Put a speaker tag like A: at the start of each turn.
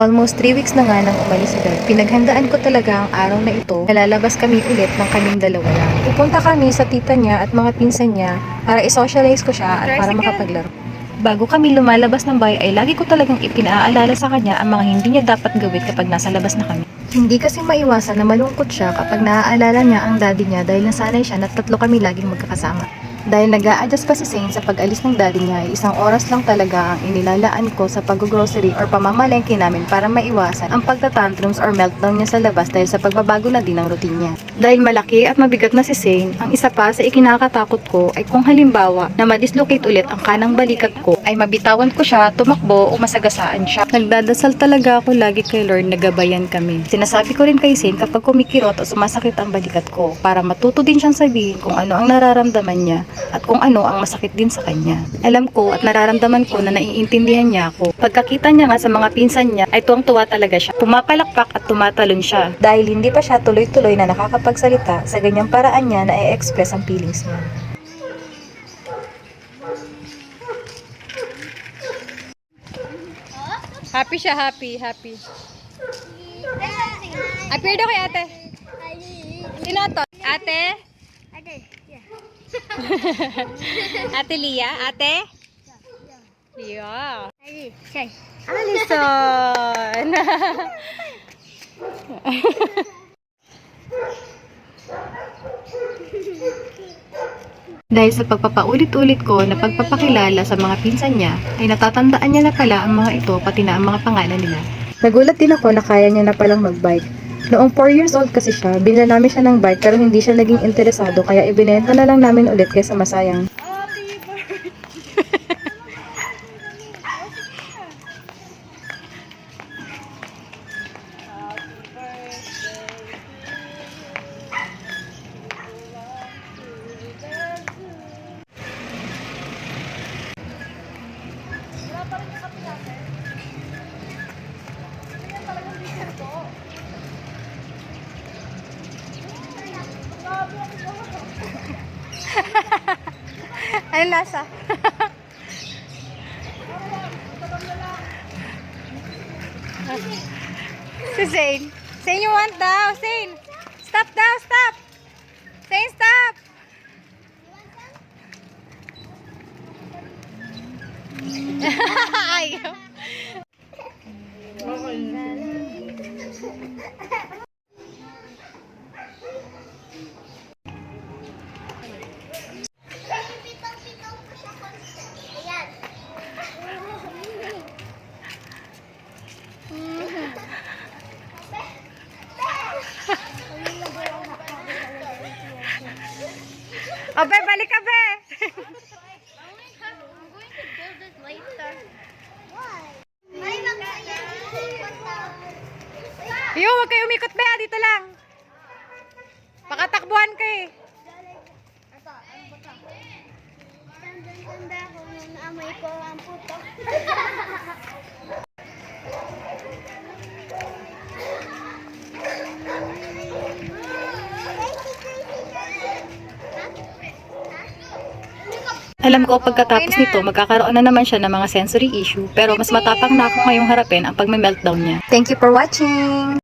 A: Almost 3 weeks na nga nang umalis sila. Pinaghandaan ko talaga ang araw na ito. Nalalabas kami ulit ng kaming dalawa lang. Pupunta kami sa tita niya at mga pinsan niya para i-socialize ko siya at para makapaglaro. Bago kami lumalabas ng bahay ay lagi ko talagang ipinaalala sa kanya ang mga hindi niya dapat gawin kapag nasa labas na kami. Hindi kasi maiwasan na malungkot siya kapag naaalala niya ang daddy niya dahil nasanay siya na tatlo kami laging magkakasama. Dahil nag-a-adjust pa si Zane sa pag-alis ng daddy niya, ay isang oras lang talaga ang inilalaan ko sa pag-grocery or pamamalengke namin para maiwasan ang pagtatantrums or meltdown niya sa labas dahil sa pagbabago na din ng routine niya. Dahil malaki at mabigat na si Zane, ang isa pa sa ikinakatakot ko ay kung halimbawa na ma-dislocate ulit ang kanang balikat ko, ay mabitawan ko siya, tumakbo o masagasaan siya. Nagdadasal talaga ako lagi kay Lord na gabayan kami. Sinasabi ko rin kay Zane kapag kumikirot o sumasakit ang balikat ko para matuto din siyang sabihin kung ano ang nararamdaman niya at kung ano ang masakit din sa kanya. Alam ko at nararamdaman ko na naiintindihan niya ako. Pagkakita niya nga sa mga pinsan niya ay tuwang-tuwa talaga siya. Pumapalakpak at tumatalon siya. Dahil hindi pa siya tuloy-tuloy na nakakapagsalita, sa ganyang paraan niya na i-express ang feelings niya.
B: Happy siya, happy. Appear daw kay ate. Sino to? Ate? Ate Lia? Ate? Lia. Alison!
A: Dahil sa pagpapaulit-ulit ko na pagpapakilala sa mga pinsan niya, ay natatandaan niya na pala ang mga ito pati na ang mga pangalan nila. Nagulat din ako na kaya niya na palang magbike. Noong 4 years old kasi siya, binila namin siya ng bike pero hindi siya naging interesado kaya ibinenta na lang namin ulit kaysa masayang.
B: Ano lasa? Si Zane. Zane, you want daw? Zane! Stop daw! Stop! Zane, stop! Ayaw. O, be, balik ka, be! Yo, huwag kayo umikot, be, dito lang. Pakatakbuhan ka eh.
C: Tanda ko nung amoy ko ang puto.
A: Alam ko pagkatapos nito magkakaroon na naman siya ng mga sensory issue pero mas matapang na ako ngayong harapin ang pagme-meltdown niya. Thank you for watching!